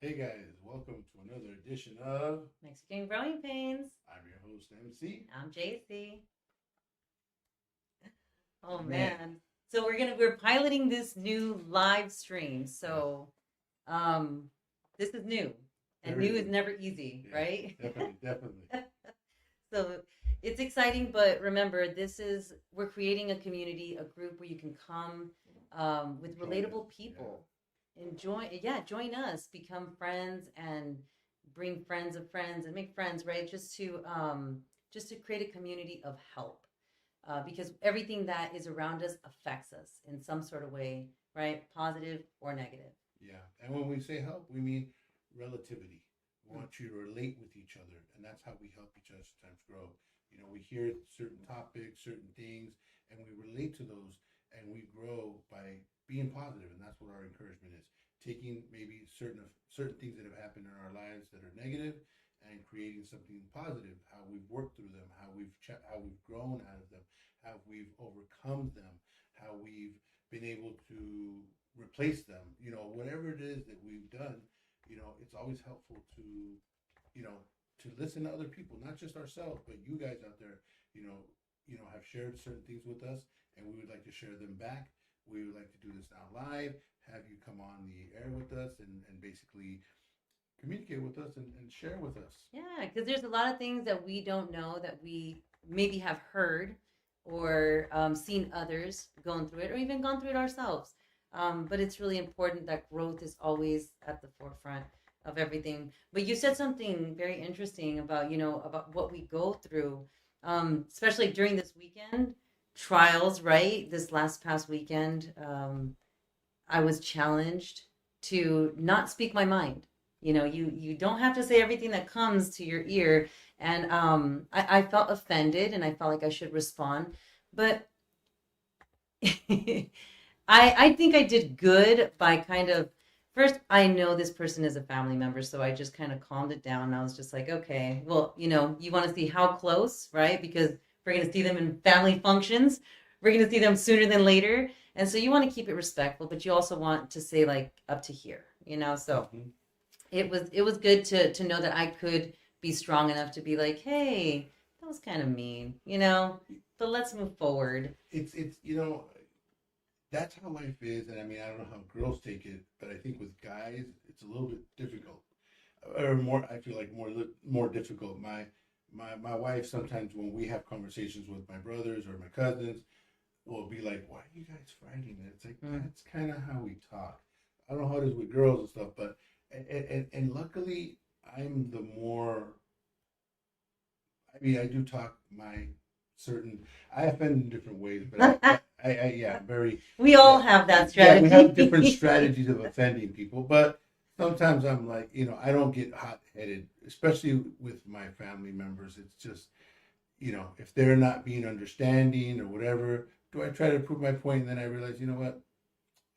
Hey guys, welcome to another edition of Mexican Growing Pains. I'm your host MC. I'm JC. Oh Man, man. So we're piloting this new live stream. yeah, Um this is new. And very new is new. never easy, Yeah, right? definitely. So it's exciting, but remember, we're creating a community, a group where you can come with Join us. relatable people. Join us, become friends, and bring friends of friends and make friends, right? Just to create a community of help, because everything that is around us affects us in some sort of way, right? Positive or negative. Yeah, and when we say help, we mean relativity. We Mm. want you to relate with each other, and that's how we help each other sometimes grow. You know, we hear certain topics, certain things, and we relate to those, and we grow by being positive, and that's what our encouragement is. Taking maybe certain things that have happened in our lives that are negative, and creating something positive. How we've worked through them, how we've grown out of them, how we've overcome them, how we've been able to replace them. You know, whatever it is that we've done, it's always helpful to, you know, to listen to other people, not just ourselves, but you guys out there, you know, have shared certain things with us, and we would like to share them back. We would like to do this now live, have you come on the air with us, and basically communicate with us and share with us. Yeah, because there's a lot of things that we don't know that we maybe have heard or seen others going through it or even gone through it ourselves. But it's really important that growth is always at the forefront of everything. But you said something very interesting about, about what we go through, especially during this weekend, trials, right? This last past weekend, I was challenged to not speak my mind. You don't have to say everything that comes to your ear. And I felt offended and I felt like I should respond. But I think I did good by kind of first I know this person is a family member, so I just kind of calmed it down. And I was just like, okay, well, you want to see how close, right? Because we're gonna see them in family functions. We're gonna see them sooner than later. And so you want to keep it respectful, but you also want to say like up to here. So Mm-hmm. it was good to know that I could be strong enough to be like, hey, that was kind of mean. But let's move forward. It's that's how life is, and I mean I don't know how girls take it, but I think with guys it's a little bit difficult, or more. I feel like more difficult. My wife sometimes when we have conversations with my brothers or my cousins will be like, "Why are you guys fighting?" And it's like Mm. that's kind of how we talk. I don't know how it is with girls and stuff, but and luckily I'm the more. I mean, I do talk my certain. I offend in different ways, but yeah, very, We yeah, all have that yeah. We have different strategy. strategies of offending people, but sometimes I'm like, I don't get hot headed, especially with my family members. It's just, if they're not being understanding or whatever, do I try to prove my point, and then I realize, you know what?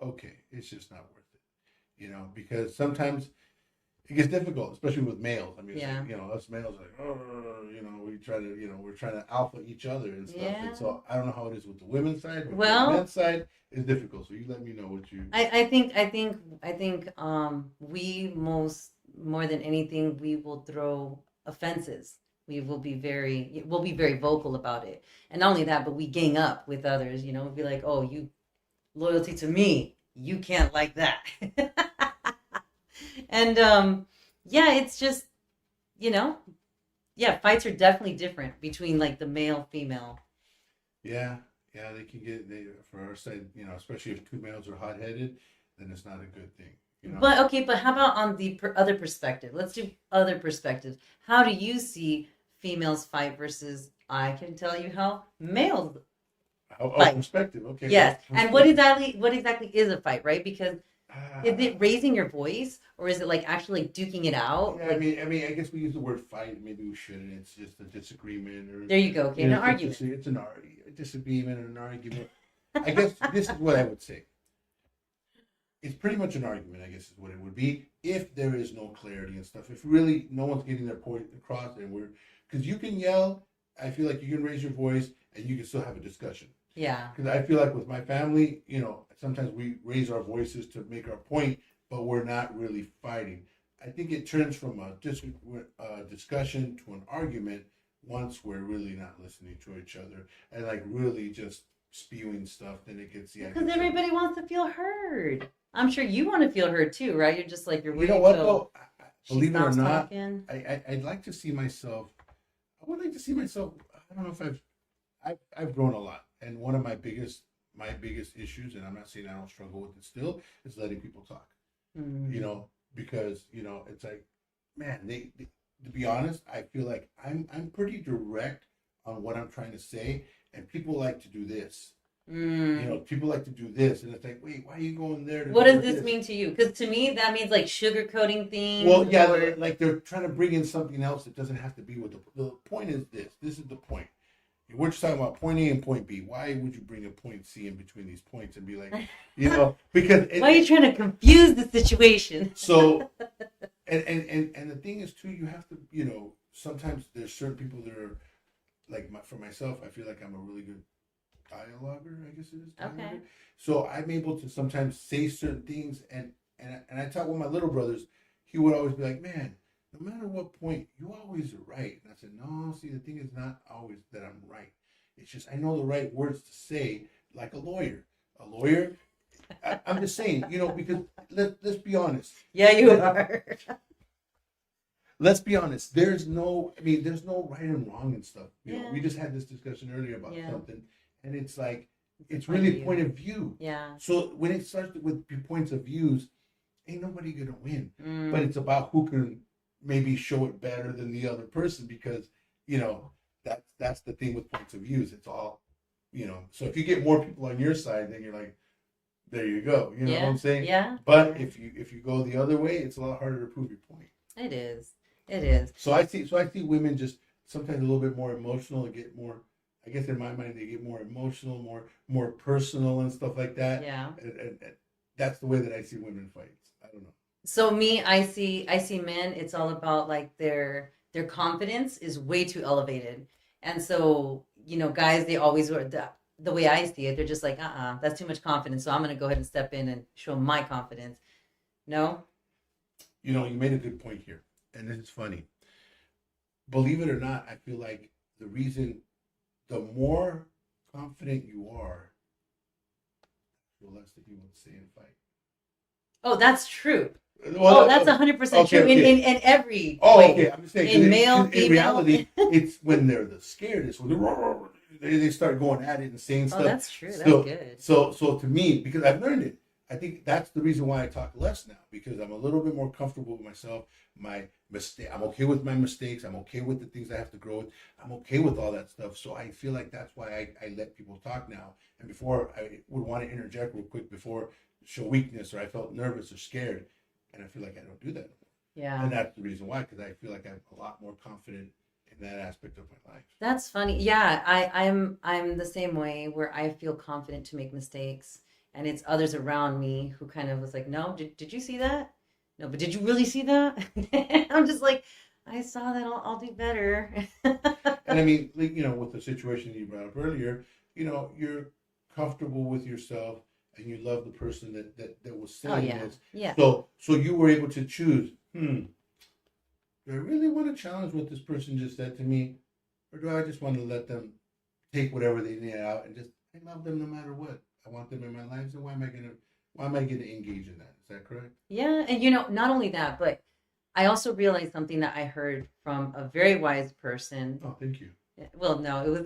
Okay, it's just not worth it. Because sometimes it gets difficult, especially with males. I mean, it's like, Yeah. us males are like, oh, we try to, we're trying to alpha each other and stuff. And Yeah. so I don't know how it is with the women's side, but with the Well, men's side, it's difficult. So you let me know what you. I think we more than anything we will throw offenses. We'll be very vocal about it. And not only that, but we gang up with others, we'll be like, "Oh, you loyalty to me. You can't like that." And yeah, it's just, you know, yeah, fights are definitely different between like the male female. Yeah, yeah, they can get they for our side, especially if two males are hot headed, then it's not a good thing. You know. But okay, but how about on the other perspective? Let's do other perspectives. How do you see females fight versus I can tell you how males Oh, fight? perspective. Okay, Yes. And what perspective. exactly what exactly is a fight, right? Because is Ah, it raising your voice or is it like actually like duking it out? yeah, I Like mean, I guess we use the word fight. Maybe we shouldn't. It's just a disagreement, or there you go. Okay, an argument. it's a disagreement or an argument. I guess this is what I would say. It's pretty much an argument. I guess is what it would be if there is no clarity and stuff. If really no one's getting their point across, and we're because you can yell. I feel like you can raise your voice and you can still have a discussion. Yeah. Because I feel like with my family, sometimes we raise our voices to make our point, but we're not really fighting. I think it turns from a discussion to an argument once we're really not listening to each other and like really just spewing stuff. Then it gets Because everybody wants to feel heard. I'm sure you want to feel heard too, right? You're just like you're You waiting know what till though? she Believe it or stops not, talking. I'd like to see myself. I would like to see myself. I don't know if I've grown a lot, and one of my biggest issues, and I'm not saying I don't struggle with it still, is letting people talk. Mm. You know, because it's like, man, to be honest, I feel like I'm pretty direct on what I'm trying to say, and people like to do this. People like to do this, and it's like, wait, why are you going there? What does this mean to you? Because to me, that means like sugarcoating things. Well, yeah, like they're trying to bring in something else that doesn't have to be what the point is. This is the point. We're just talking about point A and point B. Why would you bring a point C in between these points and be like, because why are you trying to confuse the situation? So, and the thing is too, you have to, sometimes there's certain people that are like for myself, I feel like I'm a really good dialoguer, I guess it is. Okay. So I'm able to sometimes say certain things, and I talk with my little brothers. He would always be like, "Man, no matter what point, you always are right." And I said, "No, see, the thing is not always that I'm right. It's just I know the right words to say, like a lawyer. A lawyer. I'm just saying, because let's be honest. Yeah, you are. Let's be honest. There's no right and wrong and stuff. Yeah. We just had this discussion earlier about something, and it's like it's point really of point of view. Yeah. So when it starts with points of views, ain't nobody gonna win. Mm. But it's about who can maybe show it better than the other person, because that's the thing with points of views. It's all So if you get more people on your side, then you're like, there you go. You know what I'm saying? Yeah. But if you go the other way, it's a lot harder to prove your point. It is. It is. So I see women just sometimes a little bit more emotional and get more. I guess in my mind they get more emotional, more personal and stuff like that. Yeah. And that's the way that I see women fight. I don't know. So me, I see men. It's all about like their confidence is way too elevated, and so guys, they always were the way I see it. They're just like, that's too much confidence. So I'm gonna go ahead and step in and show my confidence. No. You made a good point here, and this is funny. Believe it or not, I feel like the more confident you are, the less that you will say and fight. Oh, that's true. Well, that's 100% true in every way. Okay. I'm just saying, in male, female. In reality, it's when they're the scaredest, when they start going at it and saying stuff. Oh, that's true. That's good. So to me, because I've learned it, I think that's the reason why I talk less now, because I'm a little bit more comfortable with myself. I'm okay with my mistakes. I'm okay with the things I have to grow with. I'm okay with all that stuff. So I feel like that's why I let people talk now. And before, I would want to interject real quick before show weakness, or I felt nervous or scared. And I feel like I don't do that anymore. Yeah. And that's the reason why, because I feel like I'm a lot more confident in that aspect of my life. That's funny. Yeah, I'm the same way, where I feel confident to make mistakes, and it's others around me who kind of was like, no, did you see that? No, but did you really see that? I'm just like, I saw that. I'll do better. And I mean, like, with the situation you brought up earlier, you're comfortable with yourself and you love the person that was saying this. Yeah. So you were able to choose, do I really want to challenge what this person just said to me? Or do I just want to let them take whatever they need out and I love them no matter what. I want them in my life, so why am I gonna engage in that? Is that correct? Yeah, and not only that, but I also realized something that I heard from a very wise person. Oh, thank you. Well, no, it was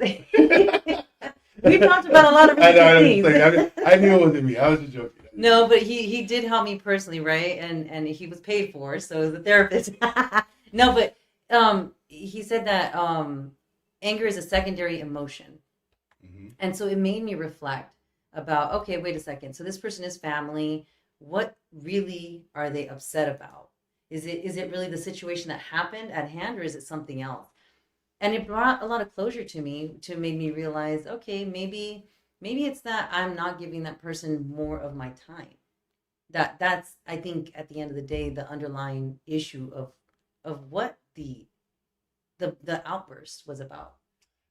we talked about a lot of really things. I knew it wasn't me. I was just joking. No, but he did help me personally, right? And he was paid for, so as a therapist. No, but he said that anger is a secondary emotion. Mm-hmm. And so it made me reflect about, okay, wait a second. So this person is family. What really are they upset about? Is it really the situation that happened at hand, or is it something else? And it brought a lot of closure to me, to make me realize, okay, maybe it's that I'm not giving that person more of my time. That's, I think, at the end of the day, the underlying issue of what the outburst was about.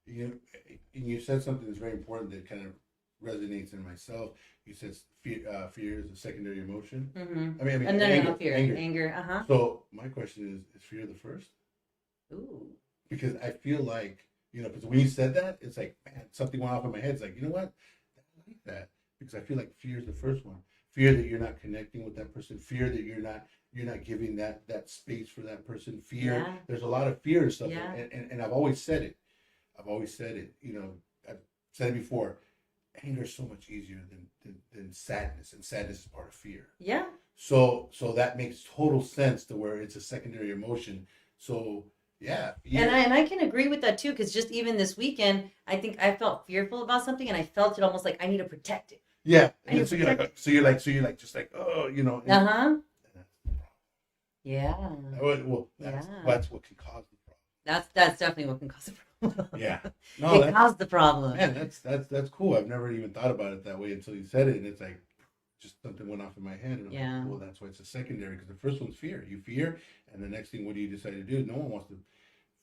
You said something that's very important that kind of resonates in myself. You said fear is a secondary emotion. Mm-hmm. I mean, No, anger, no, fear, anger. Uh-huh. So my question is fear the first? Ooh. Because I feel like, because when you said that, it's like, man, something went off in my head. It's like, you know what? I like that because I feel like fear is the first one. Fear that you're not connecting with that person. Fear that you're not giving that space for that person. Fear. Yeah. There's a lot of fear and stuff. Yeah. And I've always said it. I've said it before. Anger is so much easier than sadness, and sadness is part of fear. Yeah. So that makes total sense to where it's a secondary emotion. So yeah. And I can agree with that too, because just even this weekend, I think I felt fearful about something, and I felt it almost like I need to protect it. Yeah. I need And to so protect it. you're like, just like, oh, and Uh-huh. that's Yeah. well, Yeah. that's what can cause the problem. That's definitely what can cause the problem. Yeah. No, It caused the problem. man, that's cool. I've never even thought about it that way until you said it, and it's like just something went off in my head, and I'm Yeah. like, well, that's why it's a secondary, because the first one's fear. You fear, and the next thing, what do you decide to do? No one wants to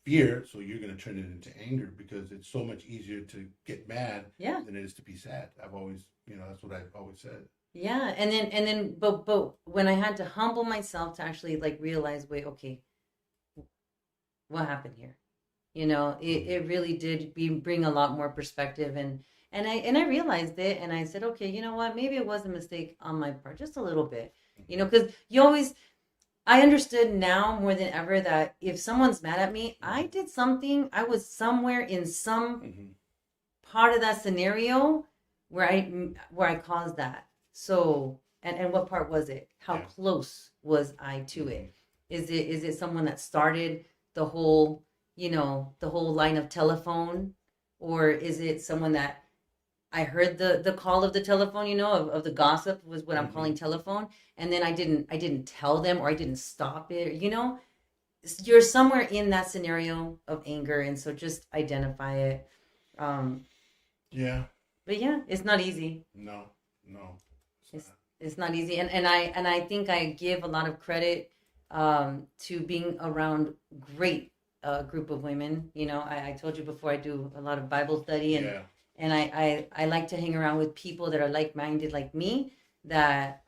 fear, so you're going to turn it into anger because it's so much easier to get mad Yeah. than it is to be sad. I've always, that's what I've always said. Yeah. And then but when I had to humble myself to actually like realize, wait, okay, what happened here? It really did bring a lot more perspective, and I realized it, and I said, okay, you know what, maybe it was a mistake on my part, just a little bit, because I understood now more than ever that if someone's mad at me, I did something, I was somewhere in some Mm-hmm. part of that scenario where I caused that. So, and what part was it? How Yeah. close was I to it? Is it someone that started the whole, the whole line of telephone, or is it someone that I heard the call of the telephone, of the gossip was what I'm Mhm. calling telephone, and then I didn't tell them, or I didn't stop it, you're somewhere in that scenario of anger, and so just identify it. Um, Yeah. but yeah, it's not easy. No. It's it's not easy, and I think I give a lot of credit to being around great group of women. I told you before, I do a lot of Bible study, and Yeah. and I like to hang around with people that are like minded like me, that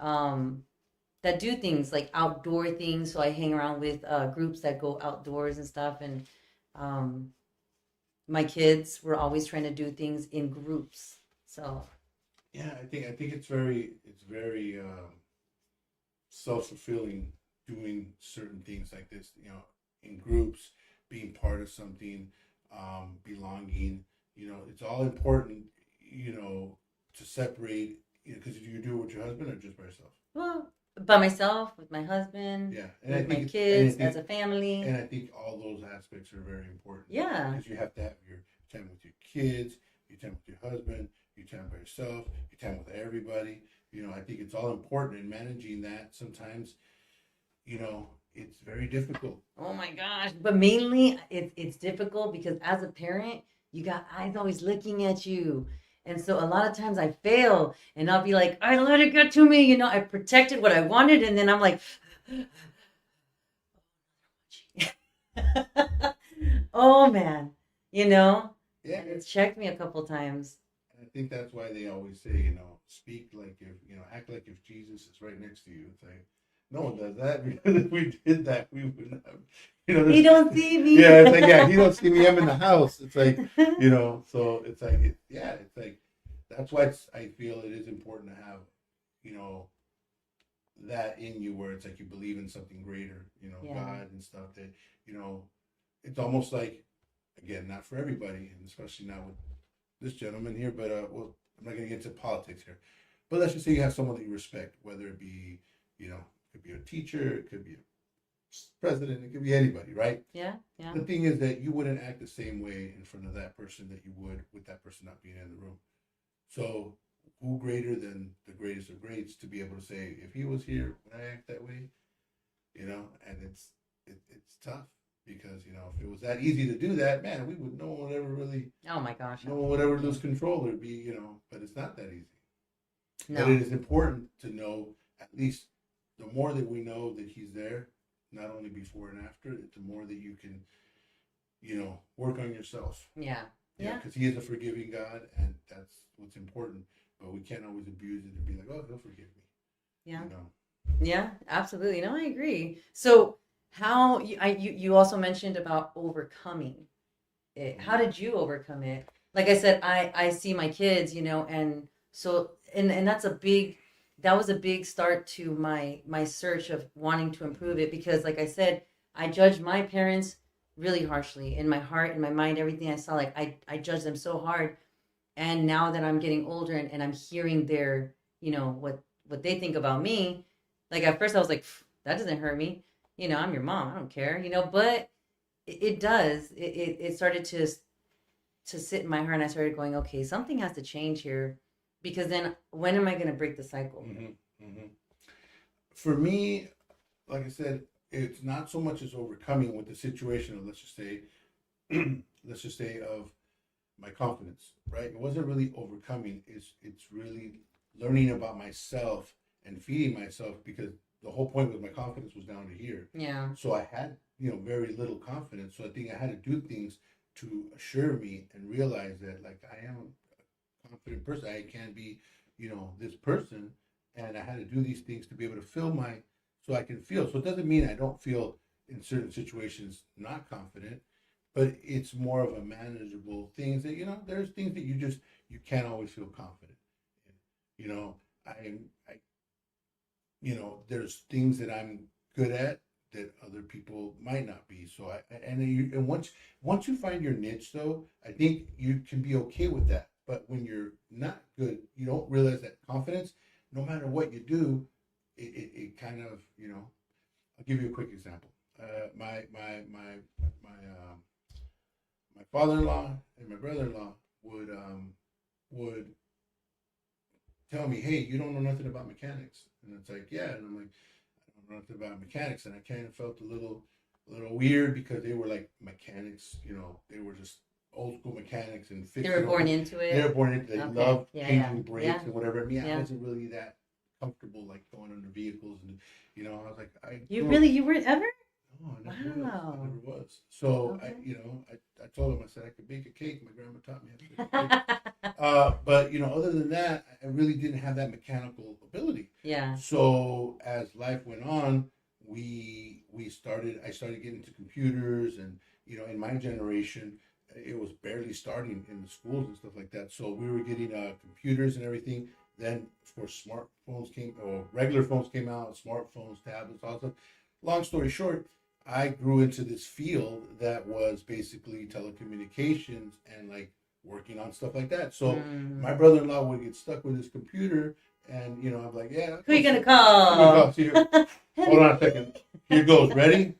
do things like outdoor things. So I hang around with groups that go outdoors and stuff, and um, my kids were always trying to do things in groups. So Yeah, I think it's very self-fulfilling doing certain things like this, in groups, being part of something, belonging. It's all important, to separate. Because you do it with your husband or just by yourself. well, by myself, with my husband, Yeah, and I with think my it's, kids, as a family. and I think all those aspects are very important. Yeah. Because you have to have your time with your kids, your time with your husband, your time by yourself, your time with everybody. I think it's all important in managing that. Sometimes, it's very difficult. Oh my gosh. But mainly it's difficult because as a parent, you got eyes always looking at you. And so a lot of times I fail, and I'll be like, I let it get to me. I protected what I wanted. And then I'm like, oh man, Yeah, and it's checked me a couple times. I think that's why they always say, speak like if, act like if Jesus is right next to you. It's like, no one does that, because if we did that, we wouldn't have, He don't see me. yeah, it's like, yeah, he don't see me, I'm in the house. It's like, so it's like, it's like, that's why I feel it is important to have, that in you where it's like you believe in something greater, Yeah. God and stuff that, it's almost like, again, not for everybody, and especially not with this gentleman here, but well, I'm not going to get into politics here, but let's just say you have someone that you respect, whether it be, it could be a teacher, it could be a president, it could be anybody, right? Yeah. The thing is that you wouldn't act the same way in front of that person that you would with that person not being in the room. So who greater than the greatest of greats to be able to say, if he was here, would I act that way? And it's tough because if it was that easy to do that, man, no one would ever really, Oh my gosh. no one would ever lose control or be, but it's not that easy. No. But it is important to know, at least the more that we know that he's there, not only before and after, the more that you can, work on yourself. Yeah. Because he is a forgiving God, and that's what's important. but we can't always abuse it and be like, oh, he'll forgive me. Yeah. You know. Yeah, absolutely. No, I agree. So how you also mentioned about overcoming it. How did you overcome it? Like I said, I see my kids, and so and that was a big start to my search of wanting to improve it, because like I said, I judged my parents really harshly in my heart, in my mind, everything I saw, like I judged them so hard. And now that I'm getting older, and I'm hearing their, what they think about me, like at first I was like, that doesn't hurt me. I'm your mom. I don't care, but it does. It started to sit in my heart, and I started going, okay, something has to change here, because then when am I going to break the cycle? For me, like I said, it's not so much as overcoming with the situation of, let's just say of my confidence, right? It wasn't really overcoming. It's really learning about myself and feeding myself, because the whole point was my confidence was down to here. Yeah. So I had, very little confidence. So I think I had to do things to assure me and realize that, like, I am a confident person. I can be, this person, and I had to do these things to be able to so I can feel. So it doesn't mean I don't feel in certain situations not confident, but it's more of a manageable things that, there's things that you can't always feel confident in. I there's things that I'm good at that other people might not be. So and once you find your niche, though, I think you can be okay with that. But when you're not good, you don't realize that confidence, no matter what you do, it kind of, I'll give you a quick example. My father-in-law and my brother-in-law would tell me, hey, you don't know nothing about mechanics. And it's like, yeah. And I'm like, I don't know nothing about mechanics. And I kind of felt a little weird, because they were like mechanics, they were just old school mechanics and fixing. They were born into it. They were born into it. They loved changing brakes and whatever. I wasn't really that comfortable, like, going under vehicles. And, I was like, you weren't ever? No, I never was. So okay. I told him, I said I could bake a cake. My grandma taught me how to bake a cake. But other than that, I really didn't have that mechanical ability. Yeah. So as life went on, I started getting into computers, and in my generation, it was barely starting in the schools and stuff like that. So we were getting computers and everything. Then, of course, smartphones came, or regular phones came out, smartphones, tablets, all stuff. Long story short, I grew into this field that was basically telecommunications and, like, working on stuff like that. So my brother-in-law would get stuck with his computer, and I'm like, yeah. Who are you gonna call? Hold on a second. Here goes. Ready?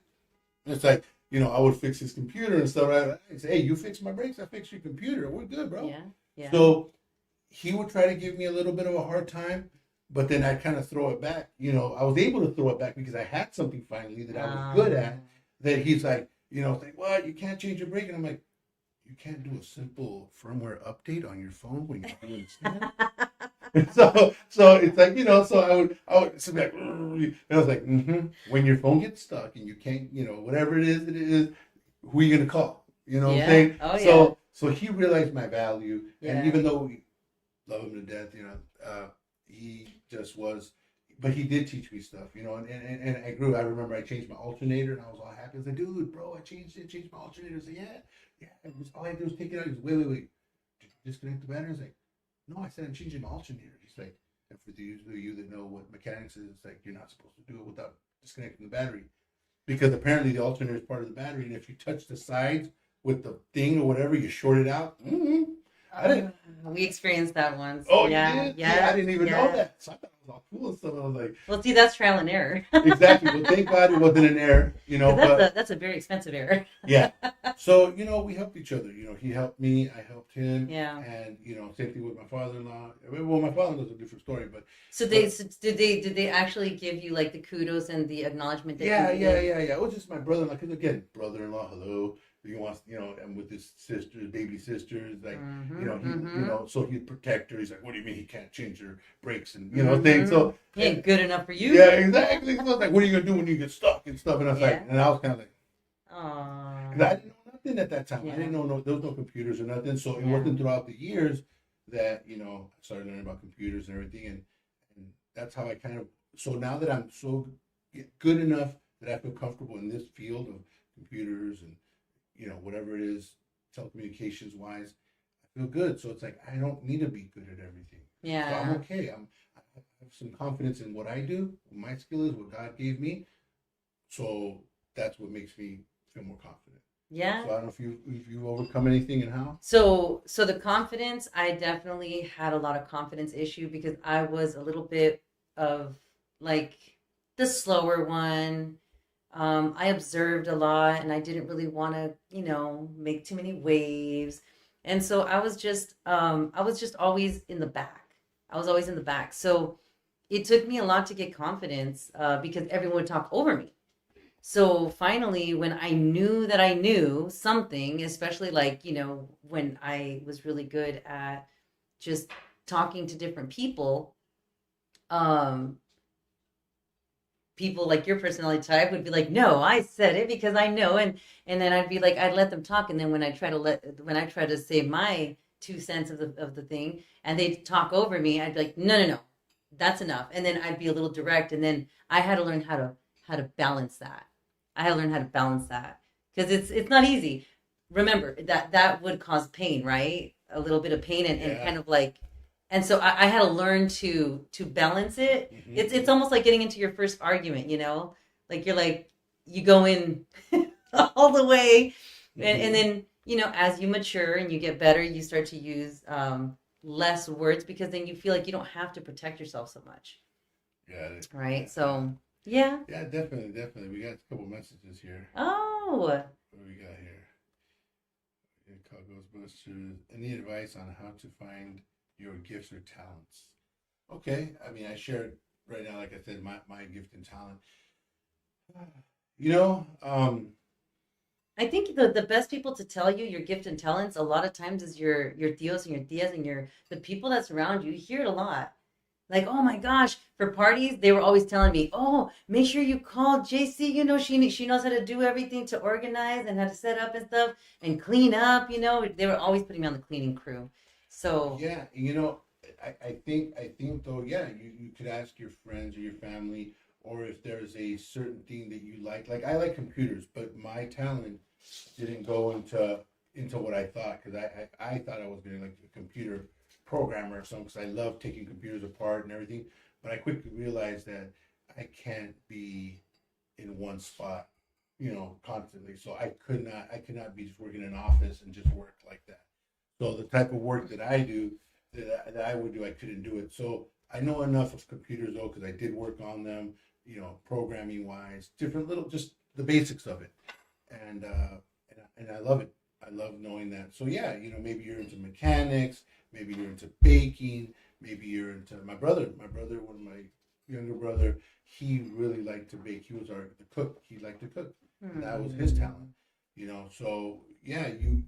And it's like, I would fix his computer and stuff. I'd say, hey, you fix my brakes, I fix your computer. We're good, bro. Yeah. So he would try to give me a little bit of a hard time, but then I kind of throw it back. I was able to throw it back because I had something finally that I was good at. That he's like, like, what? You can't change your brake. And I'm like, you can't do a simple firmware update on your phone when you're doing this. So it's like, so I would sit back, and I was like, when your phone gets stuck and you can't, whatever it is, who are you gonna call? You know what I'm saying? Oh, so he realized my value, and even though we love him to death, he just was, but he did teach me stuff, and I grew. I remember I changed my alternator, and I was all happy. I was like, dude, bro, I changed my alternator. I said, yeah. All I had to do was take it out. He was, wait. Did you disconnect the battery? I was like, no, I said I'm changing my alternator. He's like, and for you that know what mechanics is, it's like, you're not supposed to do it without disconnecting the battery, because apparently the alternator is part of the battery, and if you touch the sides with the thing or whatever, you short it out. I didn't. We experienced that once. Oh, yeah. I didn't even know that. So I thought it was all cool and stuff. I was like, well, see, that's trial and error. Exactly. Well, thank God it wasn't an error. That's a very expensive error. Yeah. So we helped each other. He helped me. I helped him. Yeah. And same thing with my father-in-law. Well, my father-in-law's a different story, but. So did they actually give you, like, the kudos and the acknowledgement? That yeah. It was just my brother-in-law, because again, brother-in-law, hello. He wants, and with his sisters, baby sisters, like, so he'd protect her. He's like, what do you mean he can't change her brakes and, things. So he ain't good enough for you. Yeah, exactly. So I was like, what are you going to do when you get stuck and stuff? And I was like, and I was kind of like, aww. Because I didn't know nothing at that time. I didn't know, there was no computers or nothing. So it wasn't throughout the years that, I started learning about computers and everything. And that's how I kind of, so now that I'm so good enough that I feel comfortable in this field of computers and, whatever it is, telecommunications wise, I feel good. So it's like, I don't need to be good at everything. So I'm Yeah. okay. I have some confidence in what I do, what my skill is, what God gave me. So that's what makes me feel more confident. Yeah. So I don't know if you overcome anything and how. So the confidence, I definitely had a lot of confidence issue because I was a little bit of like the slower one. I observed a lot and I didn't really want to, make too many waves. And so I was just always in the back. I was always in the back. So it took me a lot to get confidence because everyone would talk over me. So finally, when I knew that I knew something, especially like, when I was really good at just talking to different people, um, people like your personality type would be like, no, I said it because I know. And then I'd be like, I'd let them talk. And then when I try to say my 2 cents of the thing and they'd talk over me, I'd be like, no, no, no, that's enough. And then I'd be a little direct. And then I had to learn how to balance that. I had to learn how to balance that because it's not easy. Remember that would cause pain, right? A little bit of pain and Yeah. kind of like, and so I had to learn to balance it. It's Mm-hmm. almost like getting into your first argument, like you're like you go in all the way, and Mm-hmm. then as you mature and you get better, you start to use less words because then you feel like you don't have to protect yourself so much, Yeah. right? Yeah. Yeah. So yeah. Yeah. Definitely. Definitely. We got a couple messages here. Oh, What do we got here? It called Ghostbusters. Any advice on how to find your gifts or talents? Okay. I mean, I shared right now, like I said, my gift and talent. You know, I think the best people to tell you your gift and talents a lot of times is your tios and your tias and your the people that's around you. You hear it a lot. Like, oh my gosh, for parties, they were always telling me, oh, make sure you call JC. She knows how to do everything to organize and how to set up and stuff and clean up. They were always putting me on the cleaning crew. So, yeah, I think though, yeah, you could ask your friends or your family, or if there's a certain thing that you like. Like I like computers, but my talent didn't go into what I thought because I thought I was gonna like a computer programmer or something because I love taking computers apart and everything. But I quickly realized that I can't be in one spot, constantly. So I could not be just working in an office and just work like that. So the type of work that I do, that I would do, I couldn't do it. So I know enough of computers though, because I did work on them, programming wise, different little, just the basics of it, and I love it. I love knowing that. So yeah, maybe you're into mechanics, maybe you're into baking, maybe you're into one of my younger brother. He really liked to bake. He was the cook. He liked to cook, and that was his hmm. talent. So yeah, you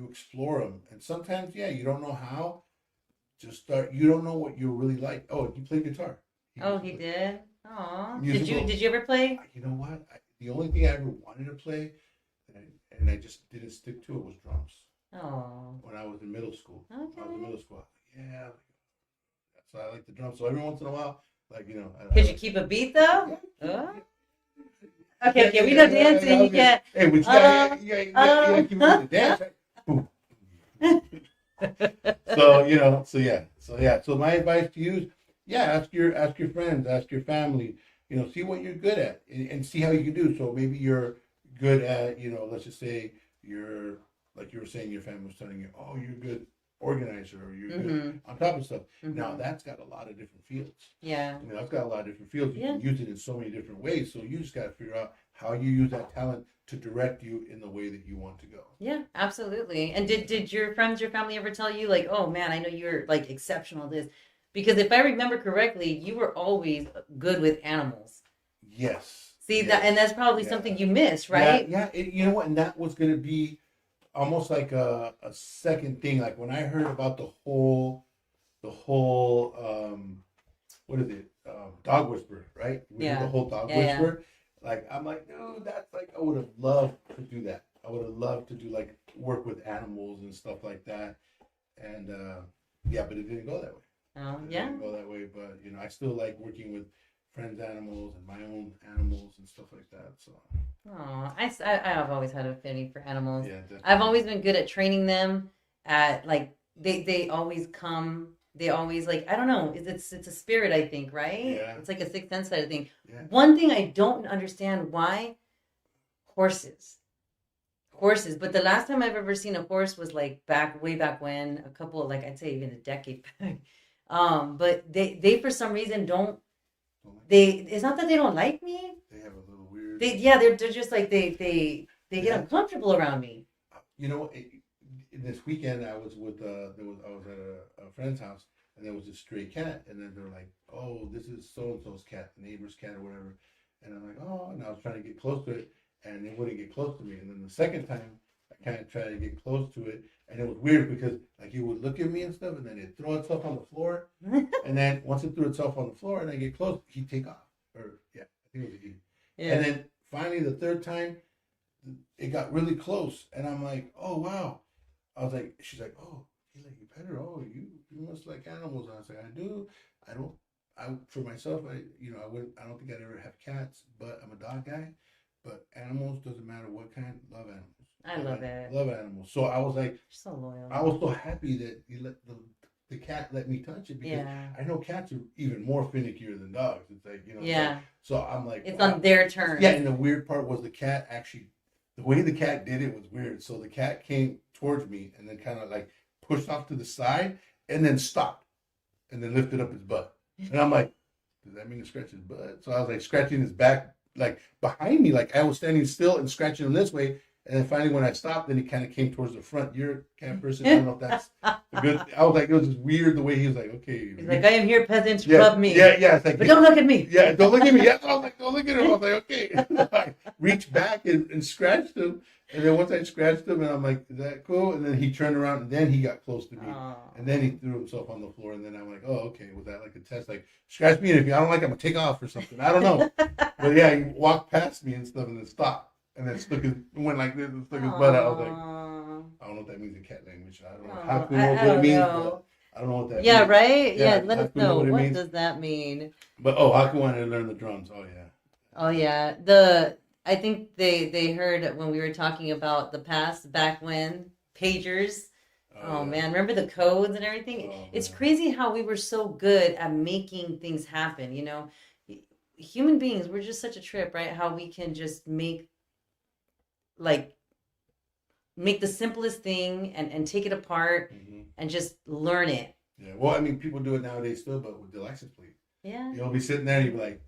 explore them, and sometimes yeah, you don't know how. Just start. You don't know what you really like. Oh, he played guitar. He Oh, used to he play did. Oh, did you musical. did you ever play? You know what? The only thing I ever wanted to play, and I just didn't stick to it, was drums. Oh, When I was in middle school, when I was in okay. middle school, yeah. So I like the drums. So every once in a while, like Could you keep a beat though? yeah, Oh. yeah, Okay, yeah, okay, yeah, we yeah, know yeah, yeah, dancing. You okay. can't. Hey, but Uh, you gotta keep it with the dance, right? Boom. So my advice to you is, yeah, ask your friends, ask your family, see what you're good at, and see how you can do. So maybe you're good at, let's just say you're like you were saying, your family was telling you, oh, you're a good organizer or you're good mm-hmm. on top of stuff. Now Mm-hmm. that's got a lot of different fields. Yeah. It's got a lot of different fields. You Yeah. can use it in so many different ways. So you just got to figure out how you use that talent to direct you in the way that you want to go. Yeah, absolutely. And did your friends, your family ever tell you like, "Oh man, I know you're like exceptional at this." Because if I remember correctly, you were always good with animals. Yes, See that, yes, and that's probably yeah, something you miss, yeah, right? yeah. You know what? And that was gonna be almost like a second thing. Like when I heard about the whole what is it? Dog whisperer, right? We heard the Yeah. whole dog Yeah, yeah. whisperer. Like I'm like, dude, that's like I would have loved to do that. I would have loved to do like work with animals and stuff like that. And Yeah, but it didn't go that way. Oh, It yeah. didn't go that way. But I still like working with friends' animals and my own animals and stuff like that. So Oh, I have always had an affinity for animals. yeah, I've definitely. always been good at training them. At like they always come. They always like I don't know. It's a spirit I think right. Yeah, It's like a sixth sense side of thing. yeah. One thing I don't understand why horses horses. But the last time I've ever seen a horse was like back way back when, a couple like I'd say even a decade back. But they for some reason don't Don't like they it's not that they don't like me. They have a little weird. They yeah, they're just like they get Yeah. uncomfortable around me. This weekend I was with I was at a friend's house and there was a stray cat and then they're like, oh, this is so and so's cat, the neighbor's cat or whatever, and I'm like, oh, and I was trying to get close to it and it wouldn't get close to me, and then the second time I kind of tried to get close to it and it was weird because like it would look at me and stuff and then it throw itself on the floor and then once it threw itself on the floor and I get close, he'd take off, or yeah, I think it was a he, and Yeah. then finally the third time it got really close, and I'm like, oh wow. I was like, she's like, oh, you like you pet her? Oh, you must like animals. I was like, I do. I don't. I for myself, I wouldn't. I don't think I'd ever have cats, but I'm a dog guy. But animals doesn't matter what kind. Love animals. I love it. Love animals. So I was like, You're so loyal. I was so happy that you let the cat let me touch it because Yeah. I know cats are even more finickier than dogs. It's like Yeah. so I'm like, It's wow. on their terms. Yeah, and the weird part was the cat actually, the way the cat did it was weird. So the cat came towards me and then kind of like pushed off to the side and then stopped and then lifted up his butt. And I'm like, does that mean to scratch his butt? So I was like scratching his back, like behind me, like I was standing still and scratching him this way. And then finally, when I stopped, then he kind of came towards the front. You're a cat person. I don't know if that's a good. I was like, it was just weird the way he was like, okay. He's like, I am here, peasants, Yeah, rub me. yeah. It's like, But don't look at me. yeah, don't look at me. Yeah, I was like, don't look at him. I was like, okay. I reached back and scratched him. And then once I scratched him, and I'm like, is that cool? And then he turned around, and then he got close to me. Aw. And then he threw himself on the floor. And then I'm like, oh, okay. Was that like a test? Like, scratch me, and if I don't like it, I'm going to take off or something. I don't know. But yeah, he walked past me and stuff and then stopped. And then went like this and stuck his butt out. I was like, Aw. I don't know what that means in cat language. I don't know. Aw, How I knows what don't it means? know. But I don't know what that Yeah, means. right? Yeah, Yeah, let us Haku know know. what it What means. does that mean? But oh, Haku wanted to learn the drums. Oh yeah. Oh yeah. I think they heard when we were talking about the past back when pagers. Oh yeah. man, remember the codes and everything? Oh, It's man. crazy how we were so good at making things happen, Human beings, we're just such a trip, right? How we can just like make the simplest thing and take it apart Mhm. and just learn it. Yeah. Well, I mean, people do it nowadays still, but with the license plate, Yeah. you'll be sitting there and you'll be like,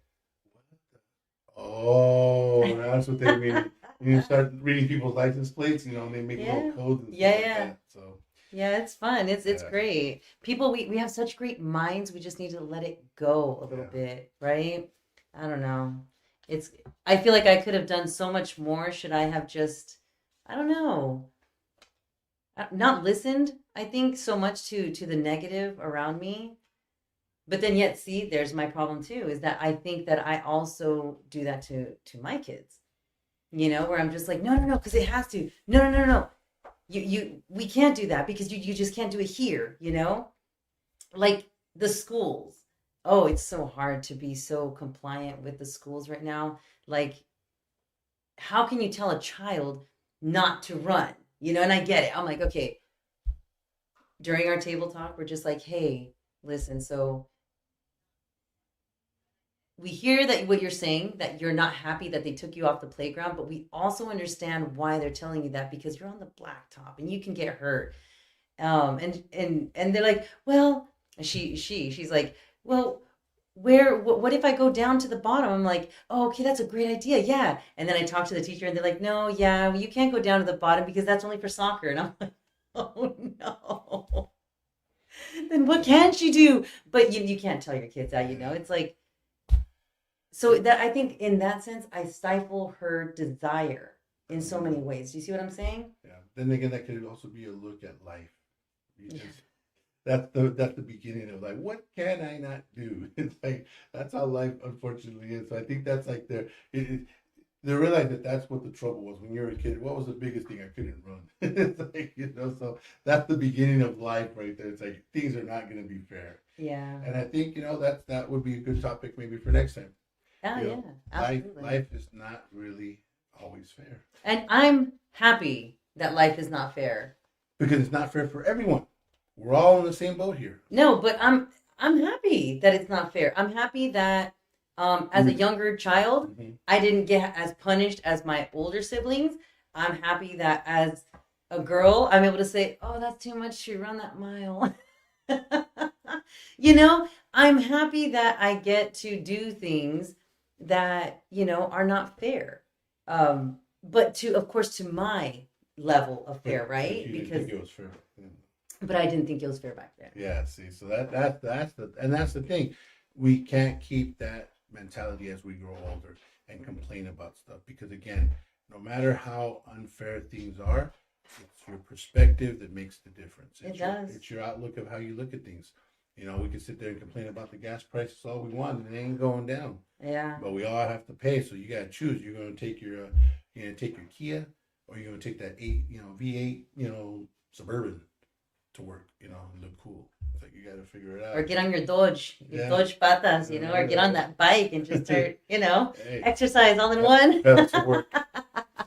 oh, that's what they mean. You start reading people's license plates, and they make Yeah. little codes and stuff Yeah, like yeah. that. So Yeah, it's fun. It's Yeah. great. People we have such great minds. We just need to let it go a little Yeah. bit, right? I don't know. It's I feel like I could have done so much more. Should I have just I don't know. Not listened, I think, so much to the negative around me. But then yet see, there's my problem too, is that I think that I also do that to my kids. Where I'm just like, no, no, no, because it has to. No, no, no, no. We can't do that because you just can't do it here. Like the schools. Oh, it's so hard to be so compliant with the schools right now. Like, how can you tell a child not to run? And I get it. I'm like, okay, during our table talk, we're just like, hey, listen, so we hear that what you're saying, that you're not happy that they took you off the playground, but we also understand why they're telling you that because you're on the blacktop and you can get hurt. And they're like, well, she's like, well, what if I go down to the bottom? I'm like, oh, okay, that's a great idea, yeah. And then I talk to the teacher and they're like, no, yeah, well, you can't go down to the bottom because that's only for soccer. And I'm like, oh no. Then what can she do? But you can't tell your kids that, it's like, so that I think in that sense, I stifle her desire in so many ways. Do you see what I'm saying? yeah. Then again, that could also be a look at life. Yeah. That's the beginning of like, what can I not do? It's like that's how life unfortunately is. So I think that's like They realize that that's what the trouble was when you were a kid. What was the biggest thing? I couldn't run. It's like, so that's the beginning of life right there. It's like things are not going to be fair. Yeah. And I think, that would be a good topic maybe for next time. Oh, You yeah. know, Absolutely. life is not really always fair And I'm happy that life is not fair. because it's not fair for everyone. We're all in the same boat here. No, but I'm happy that it's not fair. I'm happy that as a younger child, Mm-hmm. I didn't get as punished as my older siblings. I'm happy that as a girl, I'm able to say, "Oh, that's too much to run that mile." I'm happy that I get to do things that are not fair. But of course, to my level of fair, But right? you didn't think it was fair. But I didn't think it was fair back then. Yeah, see, so that's the thing. We can't keep that mentality as we grow older and complain about stuff because again, no matter how unfair things are, it's your perspective that makes the difference. It does. It's your outlook of how you look at things. We can sit there and complain about the gas prices all we want, and it ain't going down. Yeah. But we all have to pay, so you gotta choose. You're gonna take your Kia, or you're gonna take that V8, Suburban to work, and look cool. It's like you got to figure it out. Or get on your Dodge, Yeah. Dodge patas, or get on that bike and just start, Hey, exercise all in one. pedal to work.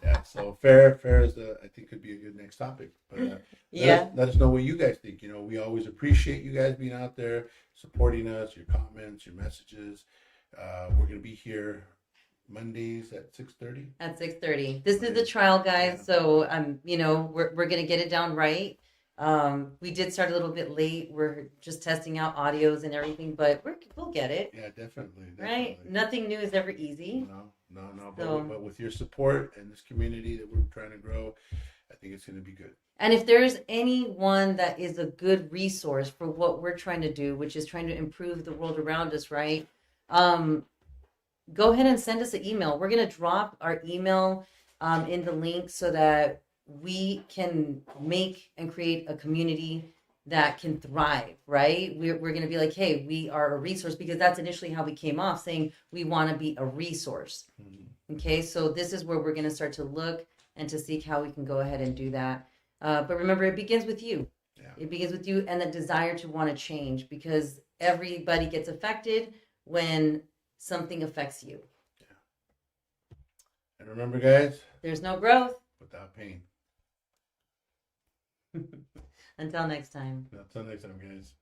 Yeah, so fair is I think could be a good next topic. But Yeah. let us know what you guys think. We always appreciate you guys being out there supporting us, your comments, your messages. We're gonna be here Mondays at 6:30. At 6:30. This is the trial, guys. Yeah. So we're gonna get it down right. We did start a little bit late. We're just testing out audios and everything, but we'll get it. Yeah, definitely. Right? Nothing new is ever easy. No. So- But with your support and this community that we're trying to grow, I think it's going to be good. And if there's anyone that is a good resource for what we're trying to do, which is trying to improve the world around us, right? Go ahead and send us an email. We're going to drop our email in the link so that we can make and create a community that can thrive, right? We're going to be like, hey, we are a resource, because that's initially how we came off, saying we want to be a resource. Mhm. Okay, so this is where we're going to start to look and to seek how we can go ahead and do that. But remember, it begins with you. Yeah. It begins with you and the desire to want to change, because everybody gets affected when something affects you. And remember, guys, There's no growth. without pain. Until next time. Until next time, guys.